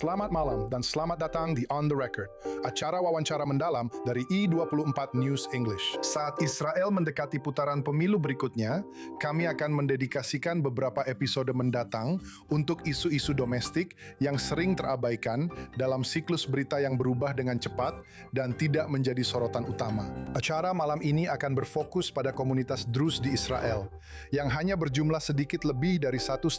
Selamat malam dan selamat datang di On The Record, acara wawancara mendalam dari I24 News English. Saat Israel mendekati putaran pemilu berikutnya, kami akan mendedikasikan beberapa episode mendatang untuk isu-isu domestik yang sering terabaikan dalam siklus berita yang berubah dengan cepat dan tidak menjadi sorotan utama. Acara malam ini akan berfokus pada komunitas Druze di Israel, yang hanya berjumlah sedikit lebih dari 1,5%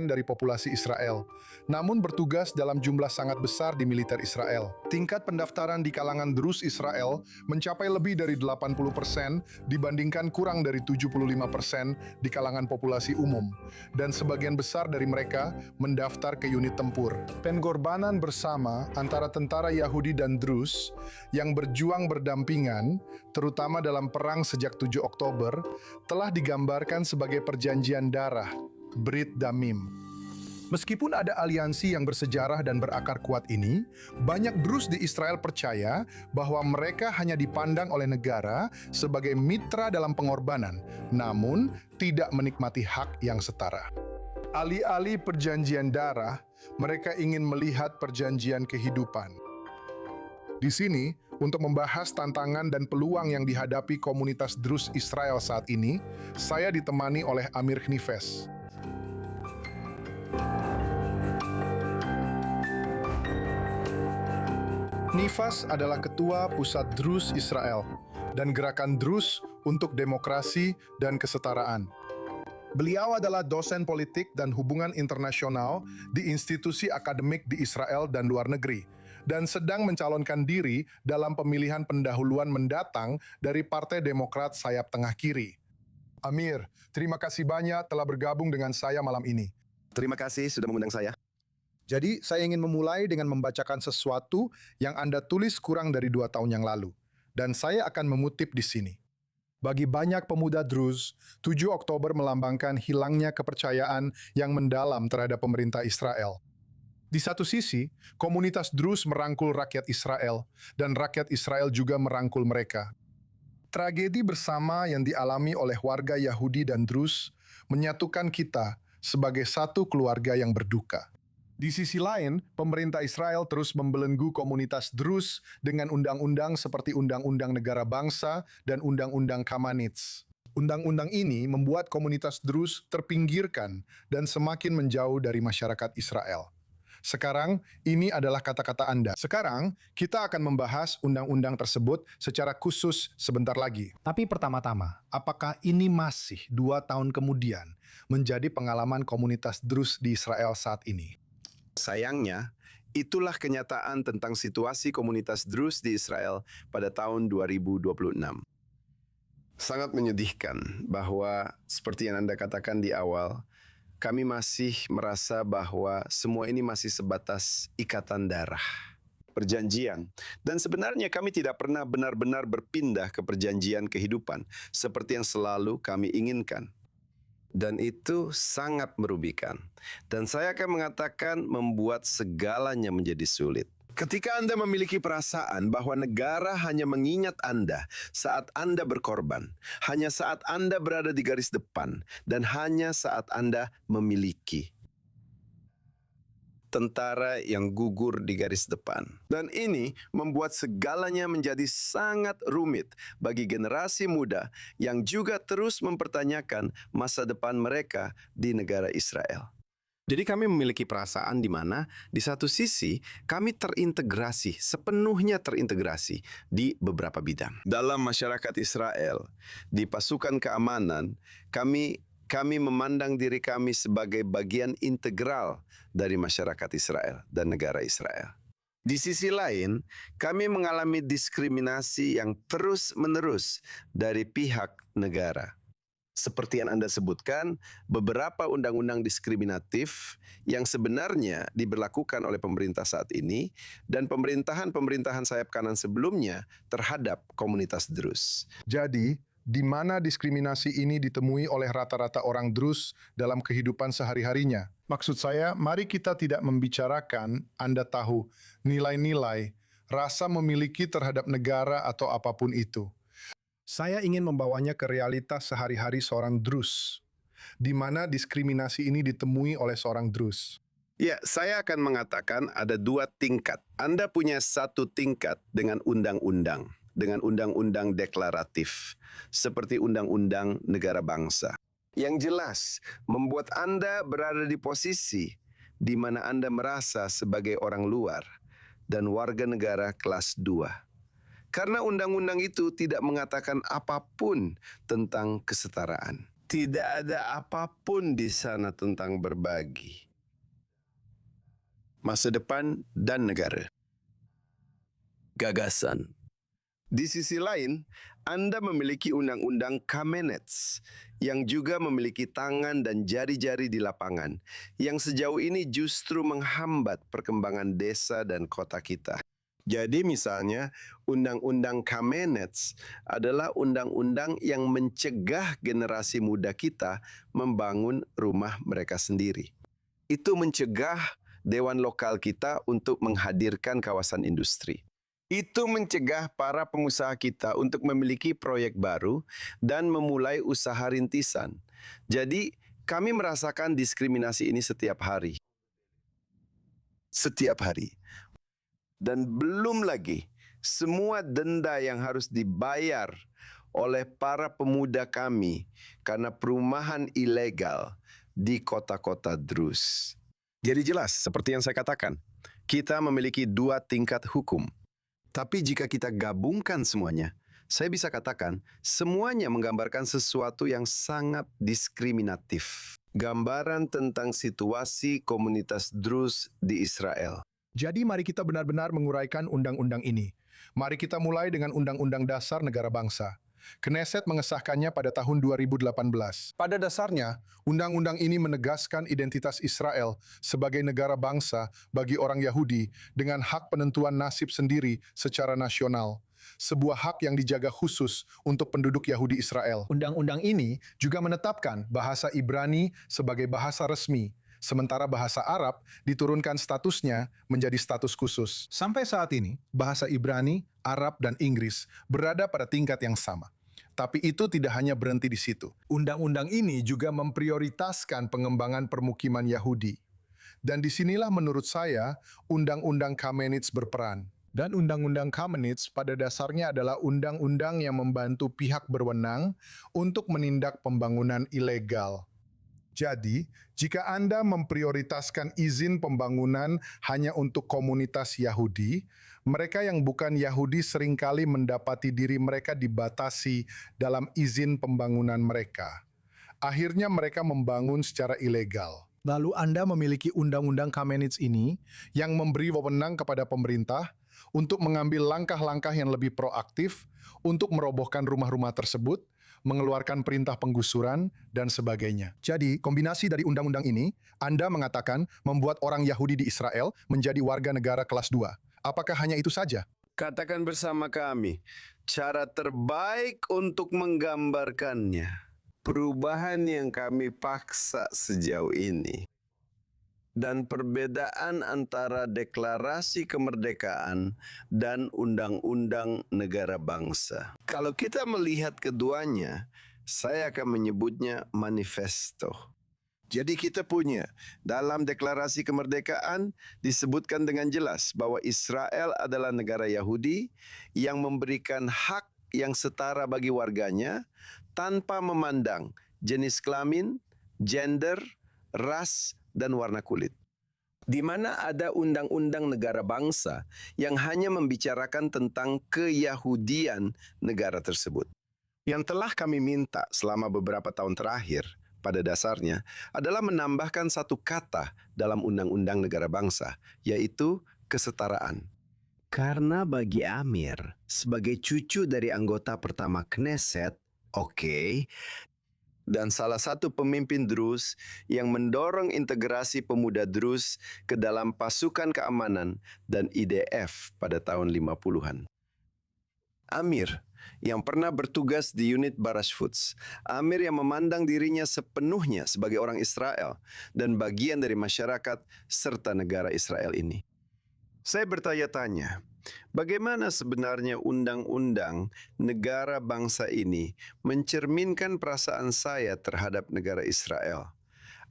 dari populasi Israel, namun bertugas dalam jumlah sangat besar di militer Israel. Tingkat pendaftaran di kalangan Druze Israel mencapai lebih dari 80% dibandingkan kurang dari 75% di kalangan populasi umum, dan sebagian besar dari mereka mendaftar ke unit tempur. Pengorbanan bersama antara tentara Yahudi dan Druze yang berjuang berdampingan, terutama dalam perang sejak 7 Oktober, telah digambarkan sebagai perjanjian darah, Brit Damim. Meskipun ada aliansi yang bersejarah dan berakar kuat ini, banyak Druze di Israel percaya bahwa mereka hanya dipandang oleh negara sebagai mitra dalam pengorbanan, namun tidak menikmati hak yang setara. Alih-alih perjanjian darah, mereka ingin melihat perjanjian kehidupan. Di sini, untuk membahas tantangan dan peluang yang dihadapi komunitas Druze Israel saat ini, saya ditemani oleh Amir Khnifes. Khnifes adalah Ketua Pusat Druze Israel dan Gerakan Druze untuk Demokrasi dan Kesetaraan. Beliau adalah dosen politik dan hubungan internasional di institusi akademik di Israel dan luar negeri, dan sedang mencalonkan diri dalam pemilihan pendahuluan mendatang dari Partai Demokrat sayap tengah kiri. Amir, terima kasih banyak telah bergabung dengan saya malam ini. Terima kasih sudah mengundang saya. Jadi, saya ingin memulai dengan membacakan sesuatu yang Anda tulis kurang dari 2 tahun yang lalu. Dan saya akan mengutip di sini. Bagi banyak pemuda Druze, 7 Oktober melambangkan hilangnya kepercayaan yang mendalam terhadap pemerintah Israel. Di satu sisi, komunitas Druze merangkul rakyat Israel, dan rakyat Israel juga merangkul mereka. Tragedi bersama yang dialami oleh warga Yahudi dan Druze menyatukan kita sebagai satu keluarga yang berduka. Di sisi lain, pemerintah Israel terus membelenggu komunitas Druze dengan undang-undang seperti Undang-Undang Negara Bangsa dan Undang-Undang Kamanitz. Undang-undang ini membuat komunitas Druze terpinggirkan dan semakin menjauh dari masyarakat Israel. Sekarang, ini adalah kata-kata Anda. Sekarang, kita akan membahas undang-undang tersebut secara khusus sebentar lagi. Tapi pertama-tama, apakah ini masih 2 tahun kemudian menjadi pengalaman komunitas Druze di Israel saat ini? Sayangnya, itulah kenyataan tentang situasi komunitas Druze di Israel pada tahun 2026. Sangat menyedihkan bahwa seperti yang Anda katakan di awal, kami masih merasa bahwa semua ini masih sebatas ikatan darah, perjanjian. Dan sebenarnya kami tidak pernah benar-benar berpindah ke perjanjian kehidupan seperti yang selalu kami inginkan. Dan itu sangat merugikan. Dan saya akan mengatakan membuat segalanya menjadi sulit. Ketika Anda memiliki perasaan bahwa negara hanya mengingat Anda saat Anda berkorban, hanya saat Anda berada di garis depan, dan hanya saat Anda memiliki tentara yang gugur di garis depan. Dan ini membuat segalanya menjadi sangat rumit bagi generasi muda yang juga terus mempertanyakan masa depan mereka di negara Israel. Jadi kami memiliki perasaan di mana di satu sisi kami terintegrasi, sepenuhnya terintegrasi di beberapa bidang. Dalam masyarakat Israel, di pasukan keamanan, kami memandang diri kami sebagai bagian integral dari masyarakat Israel dan negara Israel. Di sisi lain, kami mengalami diskriminasi yang terus-menerus dari pihak negara. Seperti yang Anda sebutkan, beberapa undang-undang diskriminatif yang sebenarnya diberlakukan oleh pemerintah saat ini dan pemerintahan sayap kanan sebelumnya terhadap komunitas Druze. Jadi, di mana diskriminasi ini ditemui oleh rata-rata orang Druze dalam kehidupan sehari-harinya? Maksud saya, mari kita tidak membicarakan, Anda tahu, nilai-nilai, rasa memiliki terhadap negara atau apapun itu. Saya ingin membawanya ke realitas sehari-hari seorang Druze, di mana diskriminasi ini ditemui oleh seorang Druze. Ya, saya akan mengatakan ada dua tingkat. Anda punya satu tingkat dengan undang-undang, dengan undang-undang deklaratif, seperti undang-undang negara bangsa. Yang jelas, membuat Anda berada di posisi di mana Anda merasa sebagai orang luar dan warga negara kelas 2. Karena undang-undang itu tidak mengatakan apapun tentang kesetaraan. Tidak ada apapun di sana tentang berbagi, masa depan, dan negara. Gagasan. Di sisi lain, Anda memiliki undang-undang Kamenets yang juga memiliki tangan dan jari-jari di lapangan yang sejauh ini justru menghambat perkembangan desa dan kota kita. Jadi misalnya, undang-undang Kamenets adalah undang-undang yang mencegah generasi muda kita membangun rumah mereka sendiri. Itu mencegah Dewan Lokal kita untuk menghadirkan kawasan industri. Itu mencegah para pengusaha kita untuk memiliki proyek baru dan memulai usaha rintisan. Jadi, kami merasakan diskriminasi ini setiap hari. Setiap hari. Dan belum lagi, semua denda yang harus dibayar oleh para pemuda kami karena perumahan ilegal di kota-kota Druze. Jadi jelas, seperti yang saya katakan, kita memiliki dua tingkat hukum. Tapi jika kita gabungkan semuanya, saya bisa katakan semuanya menggambarkan sesuatu yang sangat diskriminatif. Gambaran tentang situasi komunitas Druze di Israel. Jadi mari kita benar-benar menguraikan undang-undang ini. Mari kita mulai dengan Undang-Undang Dasar Negara Bangsa. Knesset mengesahkannya pada tahun 2018. Pada dasarnya, undang-undang ini menegaskan identitas Israel sebagai negara bangsa bagi orang Yahudi dengan hak penentuan nasib sendiri secara nasional. Sebuah hak yang dijaga khusus untuk penduduk Yahudi Israel. Undang-undang ini juga menetapkan bahasa Ibrani sebagai bahasa resmi, sementara bahasa Arab diturunkan statusnya menjadi status khusus. Sampai saat ini, bahasa Ibrani, Arab, dan Inggris berada pada tingkat yang sama. Tapi itu tidak hanya berhenti di situ. Undang-undang ini juga memprioritaskan pengembangan permukiman Yahudi. Dan disinilah menurut saya, Undang-Undang Kamenets berperan. Dan Undang-Undang Kamenets pada dasarnya adalah undang-undang yang membantu pihak berwenang untuk menindak pembangunan ilegal. Jadi, jika Anda memprioritaskan izin pembangunan hanya untuk komunitas Yahudi, mereka yang bukan Yahudi seringkali mendapati diri mereka dibatasi dalam izin pembangunan mereka. Akhirnya mereka membangun secara ilegal. Lalu Anda memiliki Undang-Undang Kamenets ini yang memberi wewenang kepada pemerintah untuk mengambil langkah-langkah yang lebih proaktif untuk merobohkan rumah-rumah tersebut, mengeluarkan perintah penggusuran, dan sebagainya. Jadi, kombinasi dari undang-undang ini, Anda mengatakan membuat orang Yahudi di Israel menjadi warga negara kelas 2. Apakah hanya itu saja? Katakan bersama kami, cara terbaik untuk menggambarkannya. Perubahan yang kami paksa sejauh ini. Dan perbedaan antara deklarasi kemerdekaan dan undang-undang negara bangsa. Kalau kita melihat keduanya, saya akan menyebutnya manifesto. Jadi kita punya dalam deklarasi kemerdekaan disebutkan dengan jelas bahwa Israel adalah negara Yahudi yang memberikan hak yang setara bagi warganya tanpa memandang jenis kelamin, gender, ras, dan warna kulit. Di mana ada undang-undang negara bangsa yang hanya membicarakan tentang keyahudian negara tersebut. Yang telah kami minta selama beberapa tahun terakhir, pada dasarnya, adalah menambahkan satu kata dalam undang-undang negara bangsa, yaitu kesetaraan. Karena bagi Amir, sebagai cucu dari anggota pertama Knesset, dan salah satu pemimpin Druze yang mendorong integrasi pemuda Druze ke dalam pasukan keamanan dan IDF pada tahun 50-an. Amir, yang pernah bertugas di unit Barashfuts. Amir yang memandang dirinya sepenuhnya sebagai orang Israel dan bagian dari masyarakat serta negara Israel ini. Saya bertanya-tanya, bagaimana sebenarnya undang-undang negara bangsa ini mencerminkan perasaan saya terhadap negara Israel?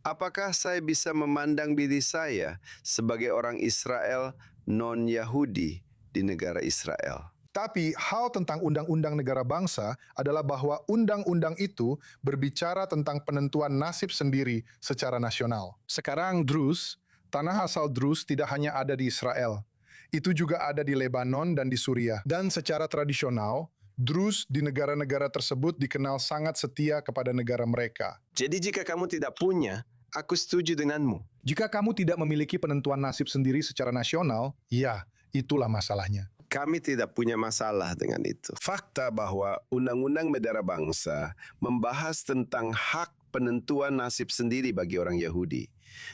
Apakah saya bisa memandang diri saya sebagai orang Israel non-Yahudi di negara Israel? Tapi hal tentang undang-undang negara bangsa adalah bahwa undang-undang itu berbicara tentang penentuan nasib sendiri secara nasional. Sekarang Druze, tanah asal Druze tidak hanya ada di Israel. Itu juga ada di Lebanon dan di Suriah. Dan secara tradisional, Druze di negara-negara tersebut dikenal sangat setia kepada negara mereka. Jadi jika kamu tidak punya, aku setuju denganmu. Jika kamu tidak memiliki penentuan nasib sendiri secara nasional, ya, itulah masalahnya. Kami tidak punya masalah dengan itu. Fakta bahwa Undang-Undang Negara Bangsa membahas tentang hak penentuan nasib sendiri bagi orang Yahudi.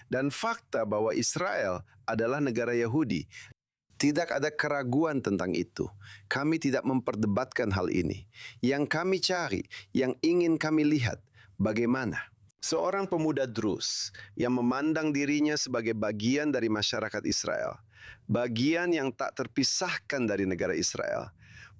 Dan fakta bahwa Israel adalah negara Yahudi. Tidak ada keraguan tentang itu. Kami tidak memperdebatkan hal ini. Yang kami cari, yang ingin kami lihat, bagaimana seorang pemuda Druze yang memandang dirinya sebagai bagian dari masyarakat Israel, bagian yang tak terpisahkan dari negara Israel,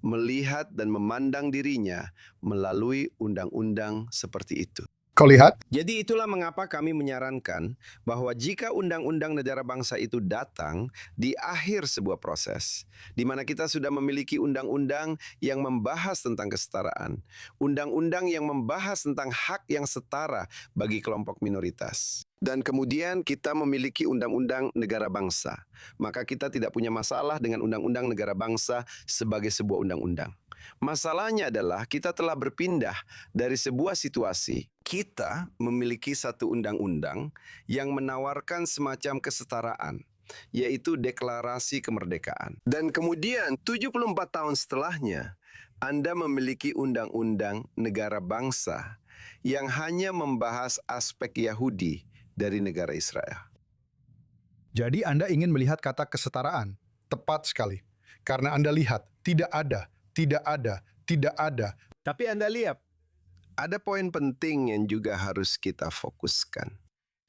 melihat dan memandang dirinya melalui undang-undang seperti itu. Kau lihat? Jadi itulah mengapa kami menyarankan bahwa jika undang-undang negara bangsa itu datang di akhir sebuah proses, di mana kita sudah memiliki undang-undang yang membahas tentang kesetaraan, undang-undang yang membahas tentang hak yang setara bagi kelompok minoritas, dan kemudian kita memiliki undang-undang negara bangsa, maka kita tidak punya masalah dengan undang-undang negara bangsa sebagai sebuah undang-undang. Masalahnya adalah kita telah berpindah dari sebuah situasi. Kita memiliki satu undang-undang yang menawarkan semacam kesetaraan, yaitu Deklarasi Kemerdekaan. Dan kemudian 74 tahun setelahnya, Anda memiliki undang-undang negara bangsa yang hanya membahas aspek Yahudi dari negara Israel. Jadi Anda ingin melihat kata kesetaraan. Tepat sekali. Karena Anda lihat, tidak ada. Tapi Anda lihat, ada poin penting yang juga harus kita fokuskan.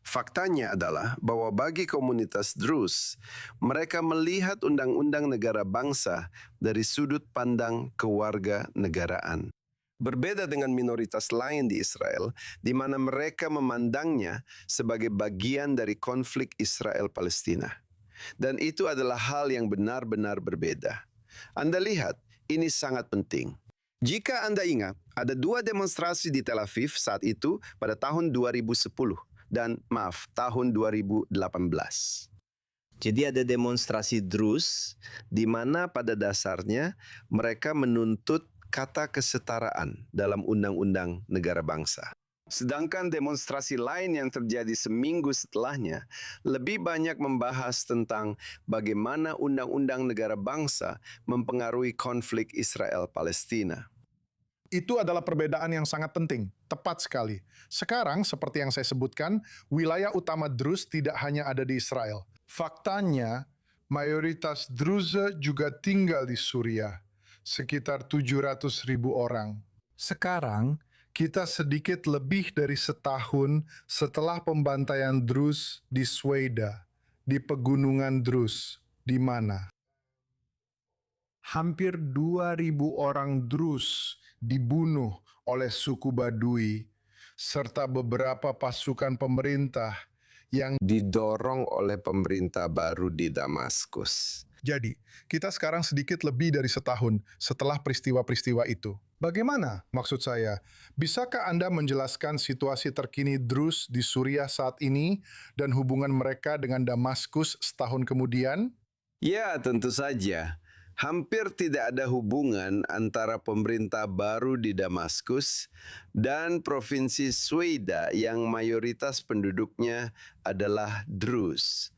Faktanya adalah bahwa bagi komunitas Druze, mereka melihat undang-undang negara bangsa dari sudut pandang kewarganegaraan. Berbeda dengan minoritas lain di Israel, di mana mereka memandangnya sebagai bagian dari konflik Israel-Palestina. Dan itu adalah hal yang benar-benar berbeda. Anda lihat, ini sangat penting. Jika Anda ingat, ada 2 demonstrasi di Tel Aviv saat itu pada tahun 2010 dan tahun 2018. Jadi ada demonstrasi Druze di mana pada dasarnya mereka menuntut kata kesetaraan dalam undang-undang negara bangsa. Sedangkan demonstrasi lain yang terjadi seminggu setelahnya lebih banyak membahas tentang bagaimana undang-undang negara bangsa mempengaruhi konflik Israel-Palestina. Itu adalah perbedaan yang sangat penting, tepat sekali. Sekarang, seperti yang saya sebutkan, wilayah utama Druze tidak hanya ada di Israel. Faktanya, mayoritas Druze juga tinggal di Suriah, sekitar 700.000 orang. Sekarang, kita sedikit lebih dari setahun setelah pembantaian Druze di Sweda, di pegunungan Druze, di mana hampir 2.000 orang Druze dibunuh oleh suku Badui, serta beberapa pasukan pemerintah yang Didorong oleh pemerintah baru di Damaskus. Jadi, kita sekarang sedikit lebih dari setahun setelah peristiwa-peristiwa itu. Bagaimana? Maksud saya, bisakah Anda menjelaskan situasi terkini Druze di Suriah saat ini dan hubungan mereka dengan Damaskus setahun kemudian? Ya, tentu saja. Hampir tidak ada hubungan antara pemerintah baru di Damaskus dan provinsi Sweda yang mayoritas penduduknya adalah Druze.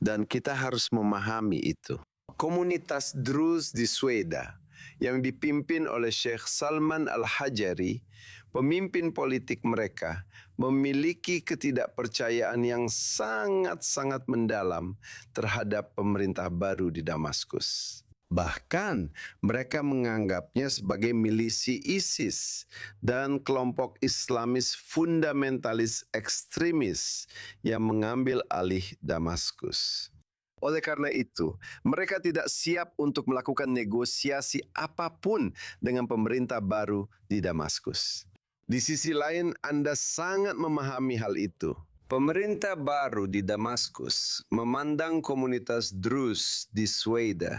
Dan kita harus memahami itu. Komunitas Druze di Sweda yang dipimpin oleh Sheikh Salman Al-Hajari, pemimpin politik mereka, memiliki ketidakpercayaan yang sangat-sangat mendalam terhadap pemerintah baru di Damaskus. Bahkan mereka menganggapnya sebagai milisi ISIS dan kelompok Islamis fundamentalis ekstremis yang mengambil alih Damaskus. Oleh karena itu, mereka tidak siap untuk melakukan negosiasi apapun dengan pemerintah baru di Damaskus. Di sisi lain, Anda sangat memahami hal itu. Pemerintah baru di Damaskus memandang komunitas Druze di Sweden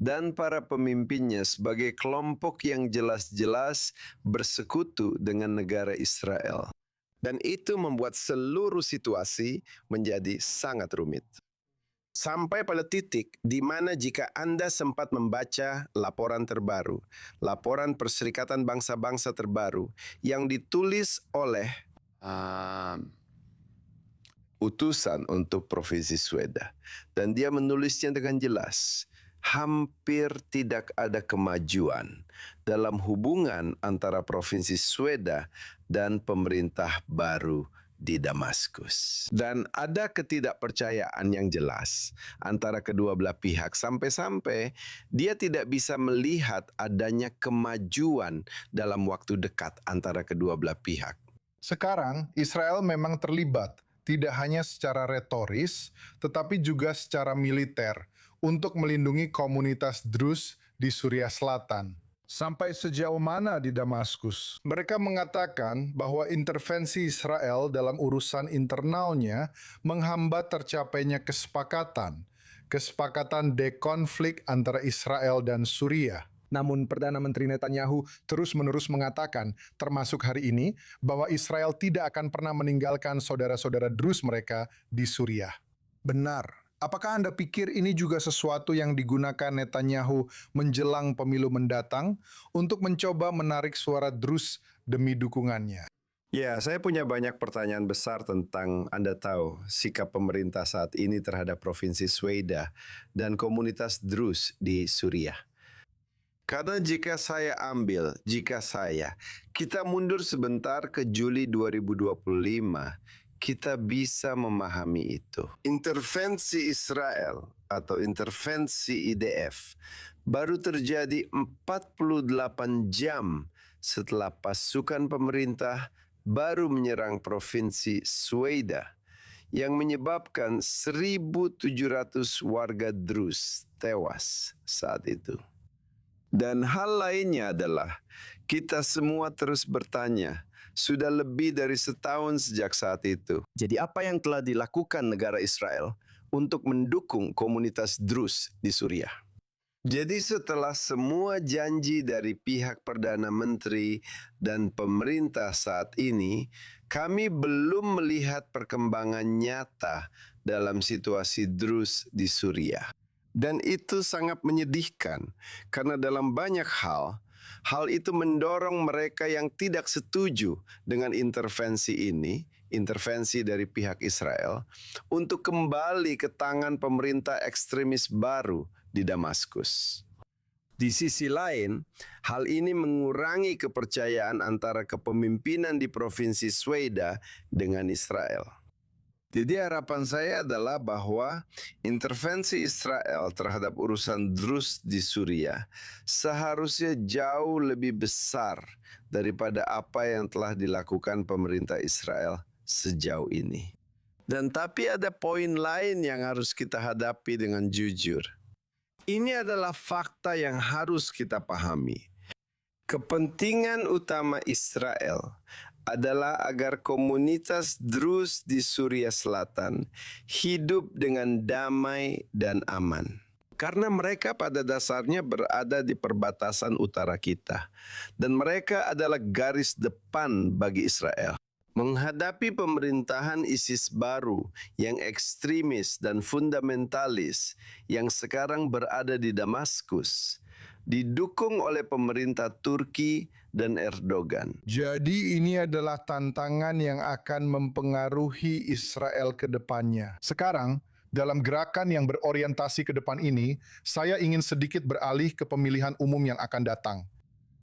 dan para pemimpinnya sebagai kelompok yang jelas-jelas bersekutu dengan negara Israel. Dan itu membuat seluruh situasi menjadi sangat rumit. Sampai pada titik di mana jika Anda sempat membaca laporan terbaru, laporan Perserikatan Bangsa-Bangsa terbaru yang ditulis oleh utusan untuk Provinsi Sweden. Dan dia menulisnya dengan jelas. Hampir tidak ada kemajuan dalam hubungan antara Provinsi Sweden dan pemerintah baru di Damaskus. Dan ada ketidakpercayaan yang jelas antara kedua belah pihak sampai-sampai dia tidak bisa melihat adanya kemajuan dalam waktu dekat antara kedua belah pihak. Sekarang, Israel memang terlibat, tidak hanya secara retoris, tetapi juga secara militer, untuk melindungi komunitas Druze di Suriah Selatan. Sampai sejauh mana di Damaskus? Mereka mengatakan bahwa intervensi Israel dalam urusan internalnya menghambat tercapainya kesepakatan dekonflik antara Israel dan Suriah. Namun Perdana Menteri Netanyahu terus-menerus mengatakan, termasuk hari ini, bahwa Israel tidak akan pernah meninggalkan saudara-saudara Druze mereka di Suriah. Benar. Apakah Anda pikir ini juga sesuatu yang digunakan Netanyahu menjelang pemilu mendatang untuk mencoba menarik suara Druze demi dukungannya? Ya, saya punya banyak pertanyaan besar tentang, Anda tahu, sikap pemerintah saat ini terhadap Provinsi Sweden dan komunitas Druze di Suriah. Karena jika kita mundur sebentar ke Juli 2025, kita bisa memahami itu. Intervensi Israel atau intervensi IDF baru terjadi 48 jam setelah pasukan pemerintah baru menyerang Provinsi Sweden yang menyebabkan 1.700 warga Druze tewas saat itu. Dan hal lainnya adalah kita semua terus bertanya, sudah lebih dari setahun sejak saat itu. Jadi apa yang telah dilakukan negara Israel untuk mendukung komunitas Druze di Suriah? Jadi setelah semua janji dari pihak Perdana Menteri dan pemerintah saat ini, kami belum melihat perkembangan nyata dalam situasi Druze di Suriah. Dan itu sangat menyedihkan karena dalam banyak hal itu mendorong mereka yang tidak setuju dengan intervensi ini, intervensi dari pihak Israel, untuk kembali ke tangan pemerintah ekstremis baru di Damaskus. Di sisi lain, hal ini mengurangi kepercayaan antara kepemimpinan di Provinsi Sweden dengan Israel. Jadi harapan saya adalah bahwa intervensi Israel terhadap urusan Druze di Suriah seharusnya jauh lebih besar daripada apa yang telah dilakukan pemerintah Israel sejauh ini. Dan tapi ada poin lain yang harus kita hadapi dengan jujur. Ini adalah fakta yang harus kita pahami. Kepentingan utama Israel adalah agar komunitas Druze di Suriah Selatan hidup dengan damai dan aman. Karena mereka pada dasarnya berada di perbatasan utara kita. Dan mereka adalah garis depan bagi Israel. Menghadapi pemerintahan ISIS baru yang ekstremis dan fundamentalis yang sekarang berada di Damaskus, didukung oleh pemerintah Turki dan Erdogan. Jadi ini adalah tantangan yang akan mempengaruhi Israel ke depannya. Sekarang, dalam gerakan yang berorientasi ke depan ini, saya ingin sedikit beralih ke pemilihan umum yang akan datang.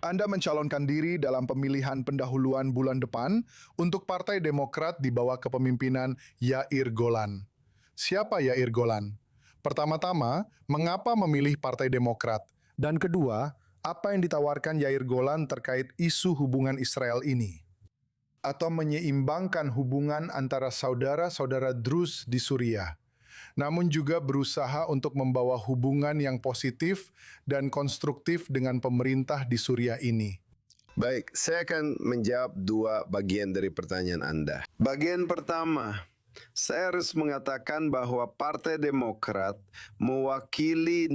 Anda mencalonkan diri dalam pemilihan pendahuluan bulan depan untuk Partai Demokrat di bawah kepemimpinan Yair Golan. Siapa Yair Golan? Pertama-tama, mengapa memilih Partai Demokrat? Dan kedua, apa yang ditawarkan Yair Golan terkait isu hubungan Israel ini? Atau menyeimbangkan hubungan antara saudara-saudara Druze di Suriah, namun juga berusaha untuk membawa hubungan yang positif dan konstruktif dengan pemerintah di Suriah ini. Baik, saya akan menjawab dua bagian dari pertanyaan Anda. Bagian pertama, Saya harus mengatakan bahwa Partai Demokrat mewakili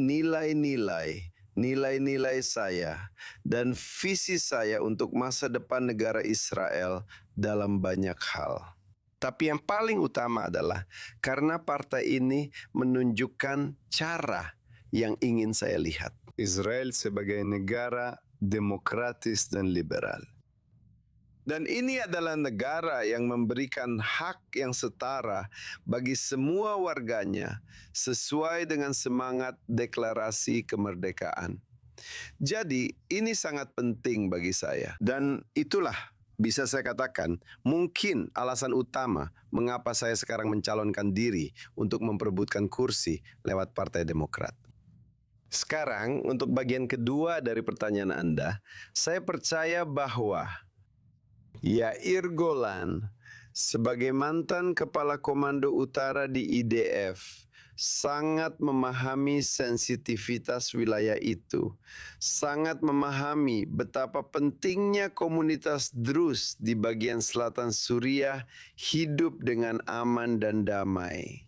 nilai-nilai saya dan visi saya untuk masa depan negara Israel dalam banyak hal. Tapi yang paling utama adalah karena partai ini menunjukkan cara yang ingin saya lihat. Israel sebagai negara demokratis dan liberal. Dan ini adalah negara yang memberikan hak yang setara bagi semua warganya sesuai dengan semangat deklarasi kemerdekaan. Jadi ini sangat penting bagi saya. Dan itulah bisa saya katakan mungkin alasan utama mengapa saya sekarang mencalonkan diri untuk memperebutkan kursi lewat Partai Demokrat. Sekarang untuk bagian kedua dari pertanyaan Anda, saya percaya bahwa Yair Golan sebagai mantan Kepala Komando Utara di IDF sangat memahami sensitivitas wilayah itu, sangat memahami betapa pentingnya komunitas Druze di bagian selatan Suriah hidup dengan aman dan damai.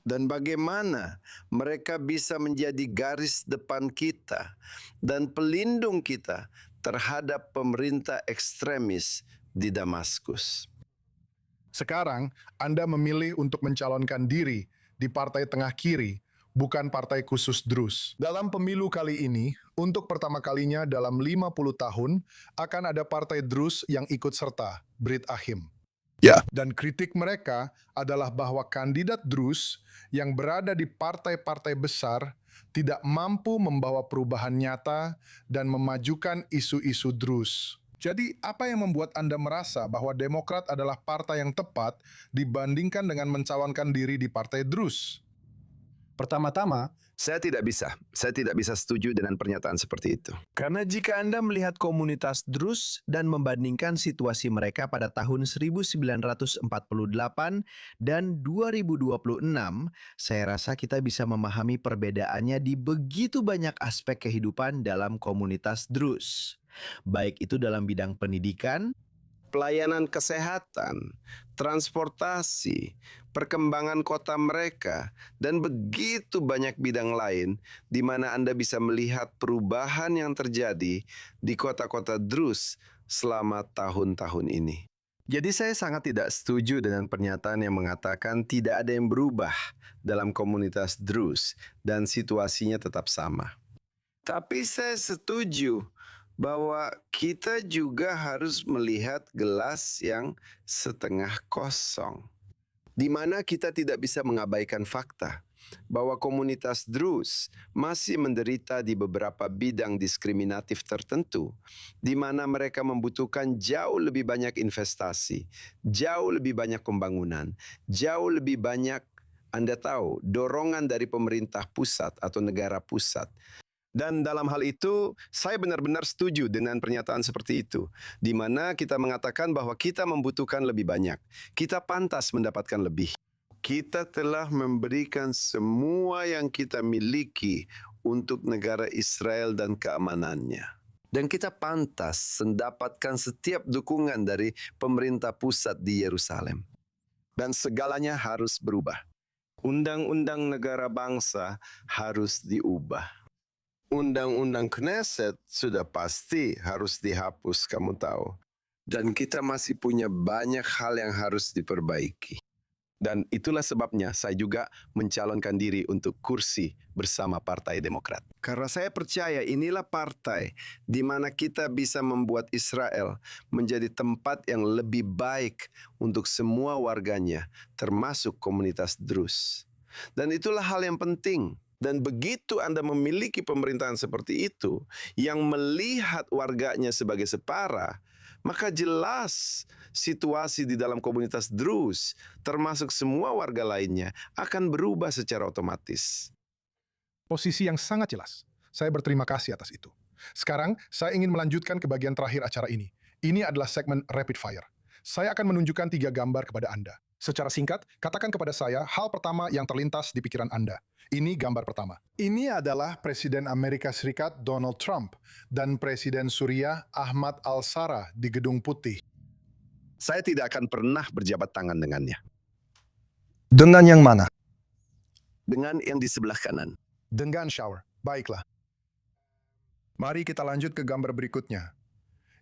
Dan bagaimana mereka bisa menjadi garis depan kita dan pelindung kita terhadap pemerintah ekstremis di Damaskus. Sekarang, Anda memilih untuk mencalonkan diri di Partai Tengah Kiri, bukan Partai Khusus Druze. Dalam pemilu kali ini, untuk pertama kalinya dalam 50 tahun, akan ada Partai Druze yang ikut serta, Brit Ahim. Ya. Dan kritik mereka adalah bahwa kandidat Druze yang berada di partai-partai besar tidak mampu membawa perubahan nyata dan memajukan isu-isu Druze. Jadi, apa yang membuat Anda merasa bahwa Demokrat adalah partai yang tepat dibandingkan dengan mencalonkan diri di Partai Druze? Pertama-tama, Saya tidak bisa setuju dengan pernyataan seperti itu. karena jika Anda melihat komunitas Druze dan membandingkan situasi mereka pada tahun 1948 dan 2026, saya rasa kita bisa memahami perbedaannya di begitu banyak aspek kehidupan dalam komunitas Druze. Baik itu dalam bidang pendidikan, Pelayanan kesehatan, transportasi, perkembangan kota mereka, dan begitu banyak bidang lain di mana Anda bisa melihat perubahan yang terjadi di kota-kota Druze selama tahun-tahun ini. Jadi saya sangat tidak setuju dengan pernyataan yang mengatakan tidak ada yang berubah dalam komunitas Druze dan situasinya tetap sama. Tapi saya setuju bahwa kita juga harus melihat gelas yang setengah kosong, di mana kita tidak bisa mengabaikan fakta bahwa komunitas Druze masih menderita di beberapa bidang diskriminatif tertentu, di mana mereka membutuhkan jauh lebih banyak investasi, jauh lebih banyak pembangunan, jauh lebih banyak, Anda tahu, dorongan dari pemerintah pusat atau negara pusat. Dan dalam hal itu, saya benar-benar setuju dengan pernyataan seperti itu, di mana kita mengatakan bahwa kita membutuhkan lebih banyak. Kita pantas mendapatkan lebih. Kita telah memberikan semua yang kita miliki untuk negara Israel dan keamanannya. Dan kita pantas mendapatkan setiap dukungan dari pemerintah pusat di Yerusalem. Dan segalanya harus berubah. Undang-undang negara bangsa harus diubah. Undang-undang Knesset sudah pasti harus dihapus, kamu tahu. Dan kita masih punya banyak hal yang harus diperbaiki. Dan itulah sebabnya saya juga mencalonkan diri untuk kursi bersama Partai Demokrat. Karena saya percaya inilah partai di mana kita bisa membuat Israel menjadi tempat yang lebih baik untuk semua warganya, termasuk komunitas Druze. Dan itulah hal yang penting. Dan begitu Anda memiliki pemerintahan seperti itu, yang melihat warganya sebagai separa, maka jelas situasi di dalam komunitas Druze, termasuk semua warga lainnya, akan berubah secara otomatis. Posisi yang sangat jelas. Saya berterima kasih atas itu. Sekarang, saya ingin melanjutkan ke bagian terakhir acara ini. Ini adalah segmen Rapid Fire. Saya akan menunjukkan 3 gambar kepada Anda. Secara singkat, katakan kepada saya hal pertama yang terlintas di pikiran Anda. Ini gambar pertama. Ini adalah Presiden Amerika Serikat Donald Trump dan Presiden Suriah Ahmad al-Shara di Gedung Putih. Saya tidak akan pernah berjabat tangan dengannya. Dengan yang mana? Dengan yang di sebelah kanan. Dengan shower. Baiklah. Mari kita lanjut ke gambar berikutnya.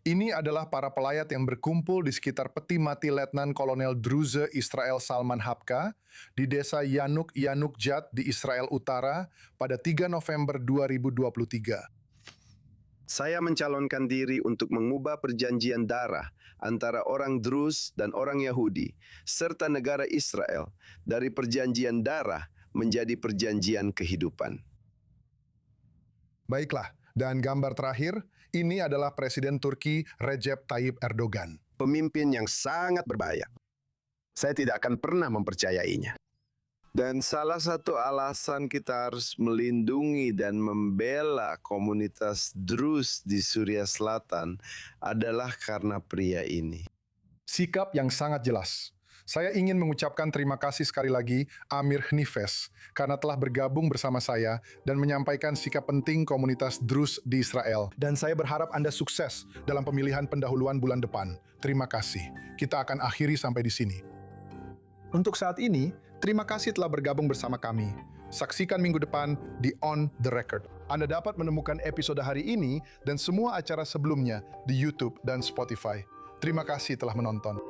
Ini adalah para pelayat yang berkumpul di sekitar peti mati Letnan Kolonel Druze Israel Salman Habka di desa Yanuk-Yanuk-Jat di Israel Utara pada 3 November 2023. Saya mencalonkan diri untuk mengubah perjanjian darah antara orang Druze dan orang Yahudi, serta negara Israel, dari perjanjian darah menjadi perjanjian kehidupan. Baiklah, dan gambar terakhir, ini adalah Presiden Turki Recep Tayyip Erdogan. Pemimpin yang sangat berbahaya. Saya tidak akan pernah mempercayainya. Dan salah satu alasan kita harus melindungi dan membela komunitas Druze di Suriah Selatan adalah karena pria ini. Sikap yang sangat jelas. Saya ingin mengucapkan terima kasih sekali lagi Amir Hnifes karena telah bergabung bersama saya dan menyampaikan sikap penting komunitas Druze di Israel. Dan saya berharap Anda sukses dalam pemilihan pendahuluan bulan depan. Terima kasih. Kita akan akhiri sampai di sini. Untuk saat ini, terima kasih telah bergabung bersama kami. Saksikan minggu depan di On The Record. Anda dapat menemukan episode hari ini dan semua acara sebelumnya di YouTube dan Spotify. Terima kasih telah menonton.